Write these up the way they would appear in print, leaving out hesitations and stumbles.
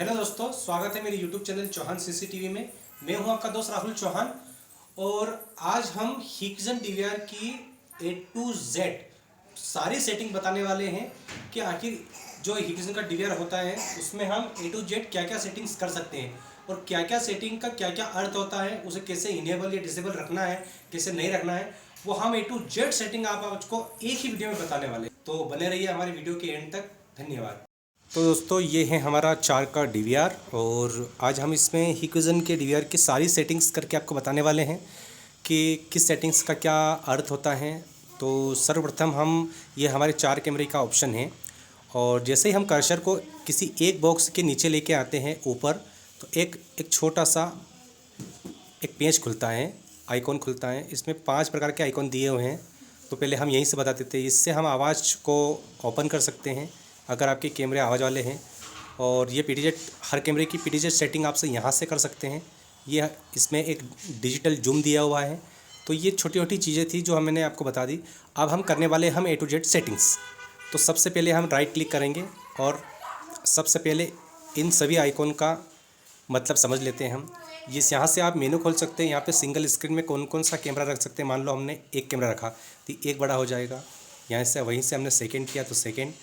Hello दोस्तों, स्वागत है मेरे YouTube चैनल चौहान सीसीटीवी में। मैं हूं आपका दोस्त राहुल चौहान और आज हम हिक्सन डीवीआर की A to Z सारी सेटिंग बताने वाले हैं कि आखिर जो हिक्सन का डीवीआर होता है उसमें हम A to Z क्या क्या सेटिंग्स कर सकते हैं और क्या क्या सेटिंग का क्या क्या अर्थ होता है, उसे कैसे इनेबल या डिसेबल रखना है, कैसे नहीं रखना है, वो हम A to Z सेटिंग आप आपको एक ही वीडियो में बताने वाले हैं। तो बने रहिए हमारे वीडियो के एंड तक। धन्यवाद। तो दोस्तों, ये है हमारा 4 का डीवीआर और आज हम इसमें हिक्विज़न के डीवीआर की सारी सेटिंग्स करके आपको बताने वाले हैं कि किस सेटिंग्स का क्या अर्थ होता है। तो सर्वप्रथम ये हमारे 4 कैमरे का ऑप्शन है और जैसे ही हम कर्सर को किसी एक बॉक्स के नीचे लेके आते हैं ऊपर, तो एक एक छोटा सा एक पेज खुलता है, आइकॉन खुलता है। इसमें 5 प्रकार के आइकॉन दिए हुए हैं। तो पहले हम यहीं से बता देते हैं। इससे हम आवाज़ को ओपन कर सकते हैं अगर आपके कैमरे आवाज़ वाले हैं, और ये पीटीजेड हर कैमरे की पीटीजेड सेटिंग आपसे यहाँ से कर सकते हैं। ये इसमें एक डिजिटल जूम दिया हुआ है। तो ये छोटी छोटी चीज़ें थी जो मैंने आपको बता दी। अब हम करने वाले हम A to Z सेटिंग्स। तो सबसे पहले हम राइट क्लिक करेंगे और सबसे पहले इन सभी आइकॉन का मतलब समझ लेते हैं हम। यहाँ से आप मेनू खोल सकते हैं। यहाँ पे सिंगल स्क्रीन में कौन कौन सा कैमरा रख सकते हैं। मान लो हमने एक कैमरा रखा तो एक बड़ा हो जाएगा। यहाँ से वहीं से हमने सेकेंड किया तो सेकेंड।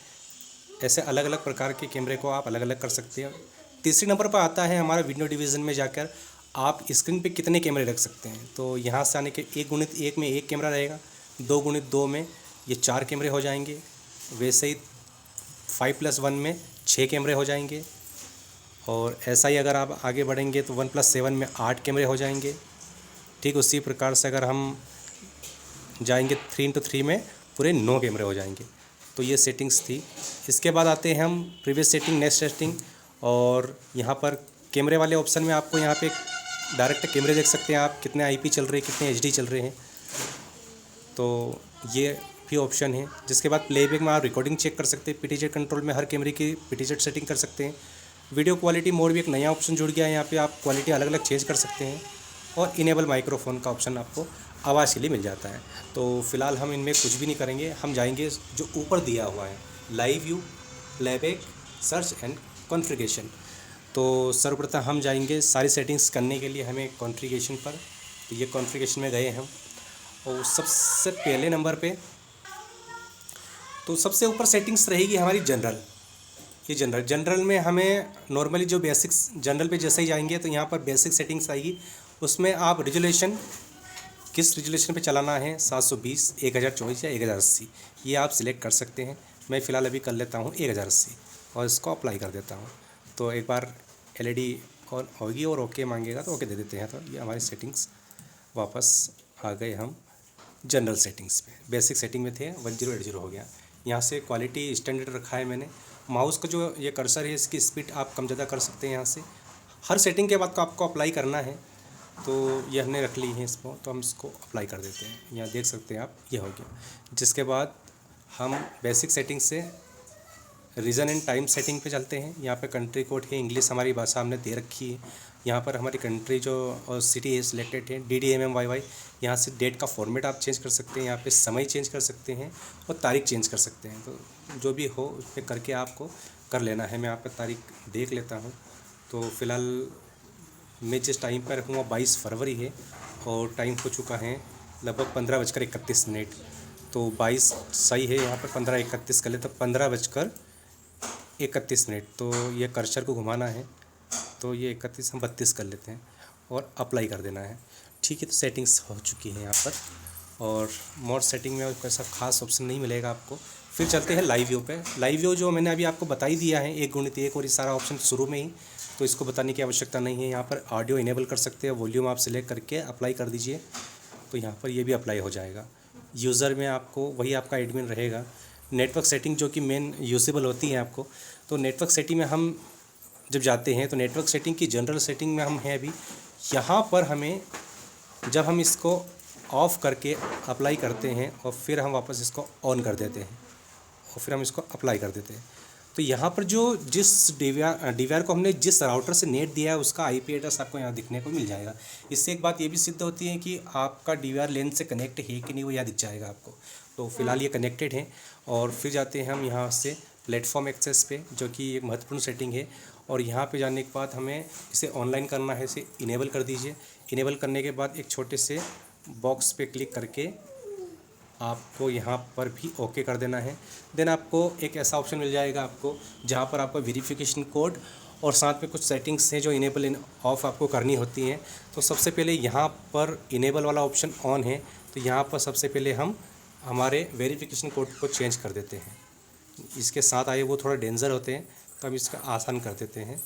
ऐसे अलग अलग प्रकार के कैमरे को आप अलग अलग कर सकते हैं। तीसरे नंबर पर आता है हमारा विंडो डिवीज़न में जाकर आप स्क्रीन पे कितने कैमरे रख सकते हैं। तो यहाँ से आने के 1x1 में एक कैमरा रहेगा, 2x2 में ये 4 कैमरे हो जाएंगे। वैसे ही 5+1 में 6 कैमरे हो जाएंगे। और ऐसा ही अगर आप आगे बढ़ेंगे तो 1+7 में 8 कैमरे हो जाएंगे। ठीक उसी प्रकार से अगर हम जाएंगे 3x3 में पूरे 9 कैमरे हो जाएंगे। तो ये सेटिंग्स थी। इसके बाद आते हैं हम प्रीवियस सेटिंग, नेक्स्ट सेटिंग। और यहाँ पर कैमरे वाले ऑप्शन में आपको यहाँ पे डायरेक्ट कैमरे देख सकते हैं आप, कितने IP चल रहे हैं, कितने HD चल रहे हैं। तो ये भी ऑप्शन है। जिसके बाद प्लेबैक में आप रिकॉर्डिंग चेक कर सकते हैं। पीटीजेड कंट्रोल में हर कैमरे की पीटीजेड सेटिंग कर सकते हैं। वीडियो क्वालिटी मोड भी एक नया ऑप्शन जुड़ गया है। यहाँ पे आप क्वालिटी अलग अलग चेंज कर सकते हैं। और इनेबल माइक्रोफोन का ऑप्शन आपको आवाज़ के लिए मिल जाता है। तो फिलहाल हम इनमें कुछ भी नहीं करेंगे। हम जाएंगे जो ऊपर दिया हुआ है, live view, playback, search and configuration. तो सर्वप्रथम हम जाएंगे सारी सेटिंग्स करने के लिए हमें कॉन्फ़िगरेशन पर। तो ये कॉन्फ़िगरेशन में गए हम और सबसे पहले नंबर पे तो सबसे ऊपर सेटिंग्स रहेगी हमारी जनरल। ये जनरल में हमें नॉर्मली जो बेसिक्स, जनरल पे जैसे ही जाएंगे तो यहाँ पर बेसिक सेटिंग्स आएगी। उसमें आप रेजोल्यूशन किस रेजोल्यूशन पे चलाना है, 720, 1024 या 1080, ये आप सिलेक्ट कर सकते हैं। मैं फ़िलहाल अभी कर लेता हूँ 1080 और इसको अप्लाई कर देता हूँ। तो एक बार LED ऑन होगी और ओके मांगेगा तो ओके दे देते हैं। तो ये हमारी सेटिंग्स वापस आ गए हम जनरल सेटिंग्स पे। बेसिक सेटिंग में थे 1080 हो गया। यहाँ से क्वालिटी स्टैंडर्ड रखा है मैंने। माउस का जो ये कर्सर है इसकी स्पीड आप कम ज़्यादा कर सकते हैं। यहाँ से हर सेटिंग के बाद को आपको अप्लाई करना है। तो ये हमने रख ली है इसको, तो हम इसको अप्लाई कर देते हैं। यहाँ देख सकते हैं आप, ये हो गया। जिसके बाद हम बेसिक सेटिंग से रीजन एंड टाइम सेटिंग पे चलते हैं। यहाँ पे कंट्री कोड है, इंग्लिश हमारी भाषा हमने दे रखी है। यहाँ पर हमारी कंट्री जो और सिटी है सिलेक्टेड है, DDMMYY। यहाँ से डेट का फॉर्मेट आप चेंज कर सकते हैं। यहाँ पे समय चेंज कर सकते हैं और तारीख चेंज कर सकते हैं। तो जो भी हो उस पर करके आपको कर लेना है। मैं आपका तारीख देख लेता हूँ। तो फ़िलहाल मैं जिस टाइम पर रखूँगा 22 फरवरी है और टाइम हो चुका है लगभग 15:31। तो 22 सही है। यहाँ पर 15:31 कर ले तो 15:31। तो ये कर्सर को घुमाना है, तो ये 31 हम 32 कर लेते हैं और अप्लाई कर देना है। ठीक है, तो सेटिंग्स हो चुकी है यहाँ पर। और मोड सेटिंग में ऐसा खास ऑप्शन नहीं मिलेगा आपको। फिर चलते हैं लाइव व्यू पे। लाइव व्यू जो मैंने अभी आपको बता ही दिया है, 1x1 और ये सारा ऑप्शन शुरू में ही, तो इसको बताने की आवश्यकता नहीं है। यहाँ पर ऑडियो इनेबल कर सकते हैं, वॉल्यूम आप सिलेक्ट करके अप्लाई कर दीजिए। तो यहाँ पर ये भी अप्लाई हो जाएगा। यूज़र में आपको वही आपका एडमिन रहेगा। नेटवर्क सेटिंग जो कि मेन यूजेबल होती है आपको, तो नेटवर्क सेटिंग में हम जब जाते हैं तो नेटवर्क सेटिंग की जनरल सेटिंग में हम हैं अभी। यहाँ पर हमें जब हम इसको ऑफ़ करके अप्लाई करते हैं और फिर हम वापस इसको ऑन कर देते हैं और फिर हम इसको अप्लाई कर देते हैं, तो यहाँ पर जो जिस डीवीआर को हमने जिस राउटर से नेट दिया है उसका IP एड्रेस आपको यहाँ दिखने को मिल जाएगा। इससे एक बात ये भी सिद्ध होती है कि आपका डीवीआर लेन से कनेक्ट है कि नहीं, वो यहाँ दिख जाएगा आपको। तो फिलहाल ये कनेक्टेड है। और फिर जाते हैं हम यहाँ से प्लेटफॉर्म एक्सेस पे, जो कि एक महत्वपूर्ण सेटिंग है। और यहाँ पे जाने के बाद हमें इसे ऑनलाइन करना है, इसे इनेबल कर दीजिए। इनेबल करने के बाद एक छोटे से बॉक्स पे क्लिक करके आपको यहाँ पर भी ओके कर देना है। देन आपको एक ऐसा ऑप्शन मिल जाएगा आपको, जहाँ पर आपका वेरिफिकेशन कोड और साथ में कुछ सेटिंग्स हैं जो इनेबल ऑफ आपको करनी होती हैं। तो सबसे पहले यहाँ पर इनेबल वाला ऑप्शन ऑन है, तो यहाँ पर सबसे पहले हम हमारे वेरिफिकेशन कोड को चेंज कर देते हैं। इसके साथ आए वो थोड़ा डेंजर होते हैं, तो हम इसका आसान कर देते हैं।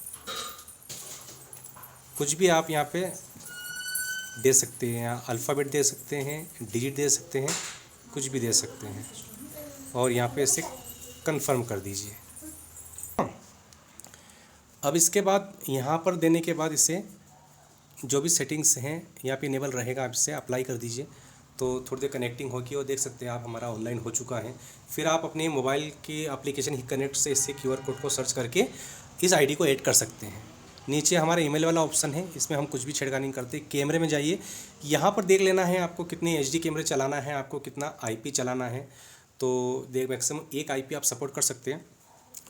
कुछ भी आप यहाँ पे दे सकते हैं, अल्फ़ाबेट दे सकते हैं, डिजिट दे सकते हैं, कुछ भी दे सकते हैं और यहाँ पे इसे कंफर्म कर दीजिए। अब इसके बाद यहाँ पर देने के बाद इसे जो भी सेटिंग्स हैं यहाँ पे इनेबल रहेगा, आप इसे अप्लाई कर दीजिए। तो थोड़ी देर कनेक्टिंग होगी और देख सकते हैं आप हमारा ऑनलाइन हो चुका है। फिर आप अपने मोबाइल की एप्लीकेशन ही कनेक्ट से इससे QR कोड को सर्च करके इस ID को ऐड कर सकते हैं। नीचे हमारा ईमेल वाला ऑप्शन है, इसमें हम कुछ भी छेड़खानी नहीं करते। कैमरे में जाइए, यहाँ पर देख लेना है आपको कितने HD कैमरे चलाना है, आपको कितना IP चलाना है। तो देख मैक्सिमम एक IP आप सपोर्ट कर सकते हैं।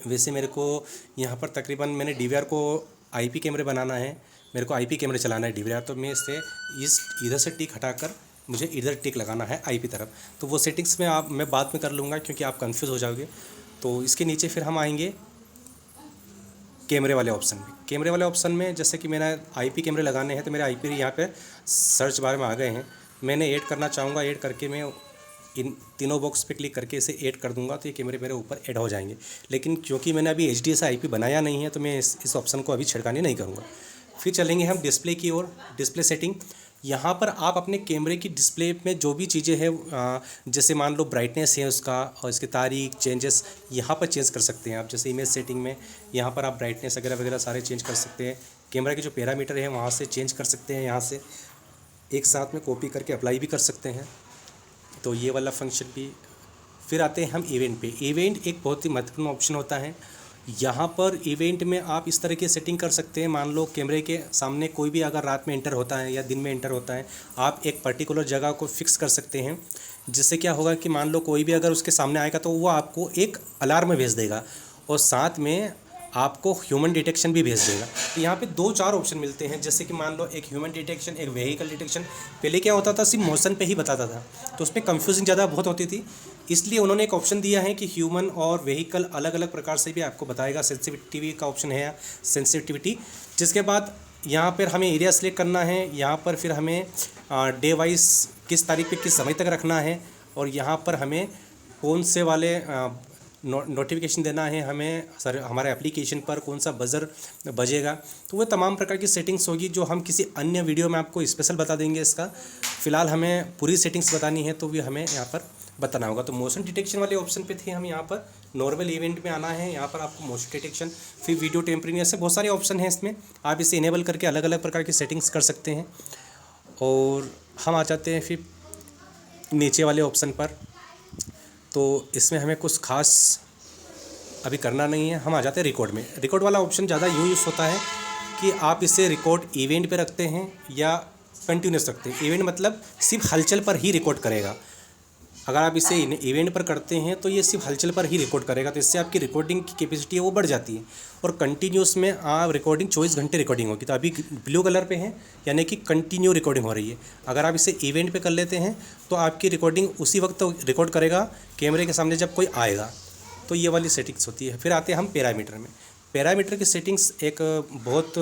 वैसे मेरे को यहाँ पर तकरीबन मैंने DVR को IP कैमरे बनाना है, मेरे को IP कैमरे चलाना है DVR, तो मैं इससे इधर से टिक हटाकर मुझे इधर टिक लगाना है IP तरफ। तो वो सेटिंग्स में मैं बाद में कर लूँगा क्योंकि आप कंफ्यूज हो जाओगे। तो इसके नीचे फिर हम आएंगे कैमरे वाले ऑप्शन में। कैमरे वाले ऑप्शन में जैसे कि मैंने IP कैमरे लगाने हैं, तो मेरे IP यहाँ पे सर्च बार में आ गए हैं। मैंने ऐड करना चाहूँगा, ऐड करके मैं इन तीनों बॉक्स पे क्लिक करके इसे ऐड कर दूंगा, तो ये कैमरे मेरे ऊपर ऐड हो जाएंगे। लेकिन क्योंकि मैंने अभी HD से IP बनाया नहीं है, तो मैं इस ऑप्शन को अभी छिड़कानी नहीं करूँगा। फिर चलेंगे हम डिस्प्ले की ओर। डिस्प्ले सेटिंग, यहाँ पर आप अपने कैमरे की डिस्प्ले में जो भी चीज़ें हैं, जैसे मान लो ब्राइटनेस है उसका और इसकी तारीख चेंजेस यहाँ पर चेंज कर सकते हैं आप। जैसे इमेज सेटिंग में यहाँ पर आप ब्राइटनेस वगैरह वगैरह सारे चेंज कर सकते हैं। कैमरा के जो पैरामीटर है वहाँ से चेंज कर सकते हैं, यहाँ से एक साथ में कॉपी करके अप्लाई भी कर सकते हैं। तो ये वाला फंक्शन भी। फिर आते हैं हम इवेंट पे। इवेंट एक बहुत ही महत्वपूर्ण ऑप्शन होता है। यहाँ पर इवेंट में आप इस तरह की सेटिंग कर सकते हैं, मान लो कैमरे के सामने कोई भी अगर रात में एंटर होता है या दिन में एंटर होता है, आप एक पर्टिकुलर जगह को फिक्स कर सकते हैं। जिससे क्या होगा कि मान लो कोई भी अगर उसके सामने आएगा तो वो आपको एक अलार्म भेज देगा और साथ में आपको ह्यूमन डिटेक्शन भी भेज देगा। तो यहाँ पे 2-4 ऑप्शन मिलते हैं, जैसे कि मान लो एक ह्यूमन डिटेक्शन, एक व्हीकल डिटेक्शन। पहले क्या होता था, सिर्फ मोशन पे ही बताता था, तो उसमें कंफ्यूजिंग ज़्यादा बहुत होती थी। इसलिए उन्होंने एक ऑप्शन दिया है कि ह्यूमन और व्हीकल अलग अलग प्रकार से भी आपको बताएगा। सेंसिटिविटी का ऑप्शन है, सेंसिटिविटी। जिसके बाद यहाँ पर हमें एरिया सेलेक्ट करना है, यहाँ पर फिर हमें डे वाइज किस तारीख पे किस समय तक रखना है, और यहाँ पर हमें कौन से वाले नोटिफिकेशन देना है हमें सर हमारे एप्लीकेशन पर, कौन सा बजर बजेगा। तो वो तमाम प्रकार की सेटिंग्स होगी जो हम किसी अन्य वीडियो में आपको स्पेशल बता देंगे। इसका फ़िलहाल हमें पूरी सेटिंग्स बतानी है, तो भी हमें यहाँ पर बताना होगा। तो मोशन डिटेक्शन वाले ऑप्शन पे थे हम, यहाँ पर नॉर्मल इवेंट में आना है, यहाँ पर आपको मोशन डिटेक्शन, फिर वीडियो टेम्परिंग, ऐसे बहुत सारे ऑप्शन हैं इसमें। आप इसे इनेबल करके अलग अलग प्रकार की सेटिंग्स कर सकते हैं। और हम आ जाते हैं फिर नीचे वाले ऑप्शन पर। तो इसमें हमें कुछ खास अभी करना नहीं है, हम आ जाते हैं रिकॉर्ड में। रिकॉर्ड वाला ऑप्शन ज़्यादा यूज़ होता है कि आप इसे रिकॉर्ड इवेंट पे रखते हैं या कंटिन्यूस रखते हैं। इवेंट मतलब सिर्फ हलचल पर ही रिकॉर्ड करेगा। अगर आप इसे इवेंट पर करते हैं तो ये सिर्फ हलचल पर ही रिकॉर्ड करेगा, तो इससे आपकी रिकॉर्डिंग की कैपेसिटी है वो बढ़ जाती है। और कंटिन्यूस में आप रिकॉर्डिंग 24 घंटे रिकॉर्डिंग होगी। तो अभी ब्लू कलर पे है, यानी कि कंटिन्यू रिकॉर्डिंग हो रही है। अगर आप इसे इवेंट पे कर लेते हैं तो आपकी रिकॉर्डिंग उसी वक्त रिकॉर्ड करेगा कैमरे के सामने जब कोई आएगा। तो ये वाली सेटिंग्स होती है। फिर आते हैं हम पैरामीटर में। पैरामीटर की सेटिंग्स एक बहुत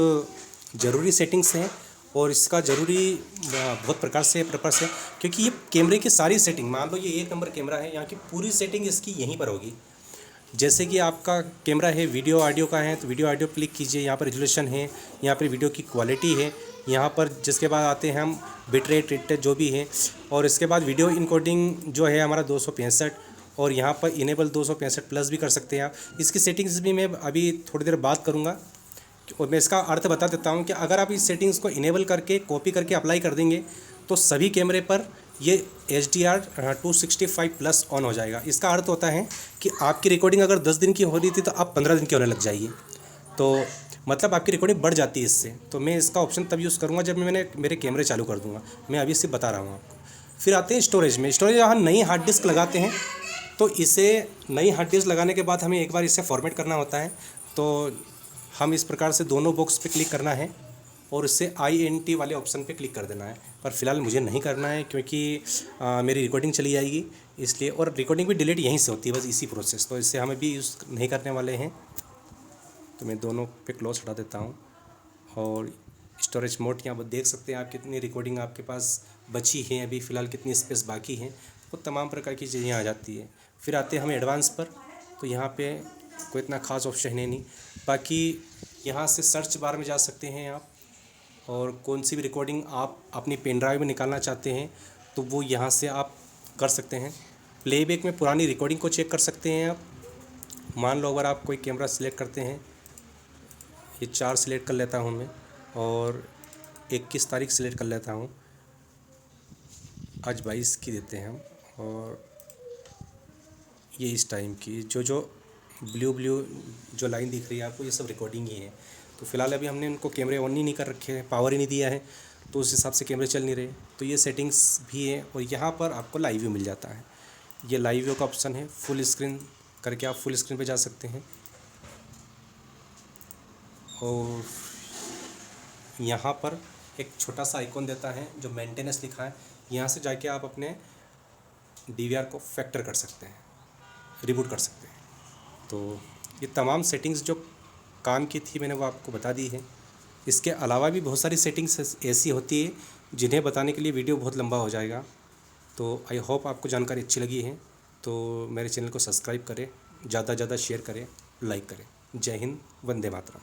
ज़रूरी सेटिंग्स हैं और इसका ज़रूरी बहुत प्रकार से पर्पस है, क्योंकि ये कैमरे की सारी सेटिंग, मान लो ये 1 नंबर कैमरा है, यहाँ की पूरी सेटिंग इसकी यहीं पर होगी। जैसे कि आपका कैमरा है वीडियो ऑडियो का है, तो वीडियो ऑडियो क्लिक कीजिए, यहाँ पर रेजोल्यूशन है, यहाँ पर वीडियो की क्वालिटी है, यहाँ पर जिसके बाद आते हैं हम बिट रेट जो भी है, और इसके बाद वीडियो इनकोडिंग जो है हमारा 265, और यहाँ पर इनेबल 265 प्लस भी कर सकते हैं आप। इसकी सेटिंग्स भी मैं अभी थोड़ी देर बात करूँगा और मैं इसका अर्थ बता देता हूँ कि अगर आप इस सेटिंग्स को इनेबल करके कॉपी करके अप्लाई कर देंगे तो सभी कैमरे पर ये HDR 265 प्लस ऑन हो जाएगा। इसका अर्थ होता है कि आपकी रिकॉर्डिंग अगर 10 दिन की हो रही थी तो अब 15 दिन की होने लग जाएगी। तो मतलब आपकी रिकॉर्डिंग बढ़ जाती है इससे। तो मैं इसका ऑप्शन तब यूज़ करूँगा जब मैंने मेरे कैमरे चालू कर दूँगा। मैं अभी इससे बता रहा हूँ आपको। फिर आते हैं स्टोरेज में। स्टोरेज हम नई हार्ड डिस्क लगाते हैं तो इसे नई हार्ड डिस्क लगाने के बाद हमें एक बार इसे फॉर्मेट करना होता है। तो हम इस प्रकार से दोनों बॉक्स पे क्लिक करना है और उससे INT वाले ऑप्शन पे क्लिक कर देना है। पर फिलहाल मुझे नहीं करना है क्योंकि मेरी रिकॉर्डिंग चली जाएगी इसलिए, और रिकॉर्डिंग भी डिलीट यहीं से होती है, बस इसी प्रोसेस, तो इससे हमें भी यूज़ नहीं करने वाले हैं। तो मैं दोनों पे क्लोज हटा देता हूँ और स्टोरेज मोड यहाँ पर देख सकते हैं आप कितनी रिकॉर्डिंग आपके पास बची है, अभी फ़िलहाल कितनी स्पेस बाकी है, तो तमाम प्रकार की चीज़ें आ जाती है। फिर आते हैं हम एडवांस पर, तो यहाँ पे कोई इतना ख़ास ऑप्शन है नहीं। बाकी यहाँ से सर्च बार में जा सकते हैं आप, और कौन सी भी रिकॉर्डिंग आप अपनी पेन ड्राइव में निकालना चाहते हैं तो वो यहाँ से आप कर सकते हैं। प्लेबैक में पुरानी रिकॉर्डिंग को चेक कर सकते हैं आप। मान लो अगर आप कोई कैमरा सिलेक्ट करते हैं, ये 4 सिलेक्ट कर लेता हूँ मैं और 21 तारीख सिलेक्ट कर लेता हूँ, आज 22 की देते हैं हम, और ये इस टाइम की जो ब्लू जो लाइन दिख रही है आपको, ये सब रिकॉर्डिंग ही है। तो फिलहाल अभी हमने उनको कैमरे ऑन ही नहीं कर रखे हैं, पावर ही नहीं दिया है, तो उस हिसाब से कैमरे चल नहीं रहे। तो ये सेटिंग्स भी है, और यहाँ पर आपको लाइव व्यू मिल जाता है। ये लाइव व्यू का ऑप्शन है, फुल स्क्रीन करके आप फुल स्क्रीन पे जा सकते हैं। और यहाँ पर एक छोटा सा आइकॉन देता है जो मेंटेनेंस लिखा है, यहाँ से जाके आप अपने DVR को फैक्टर कर सकते हैं, रिबूट कर सकते हैं। तो ये तमाम सेटिंग्स जो काम की थी मैंने वो आपको बता दी है। इसके अलावा भी बहुत सारी सेटिंग्स ऐसी होती है जिन्हें बताने के लिए वीडियो बहुत लंबा हो जाएगा। तो आई होप आपको जानकारी अच्छी लगी है, तो मेरे चैनल को सब्सक्राइब करें, ज़्यादा से ज़्यादा शेयर करें, लाइक करें। जय हिंद, वंदे मातरम।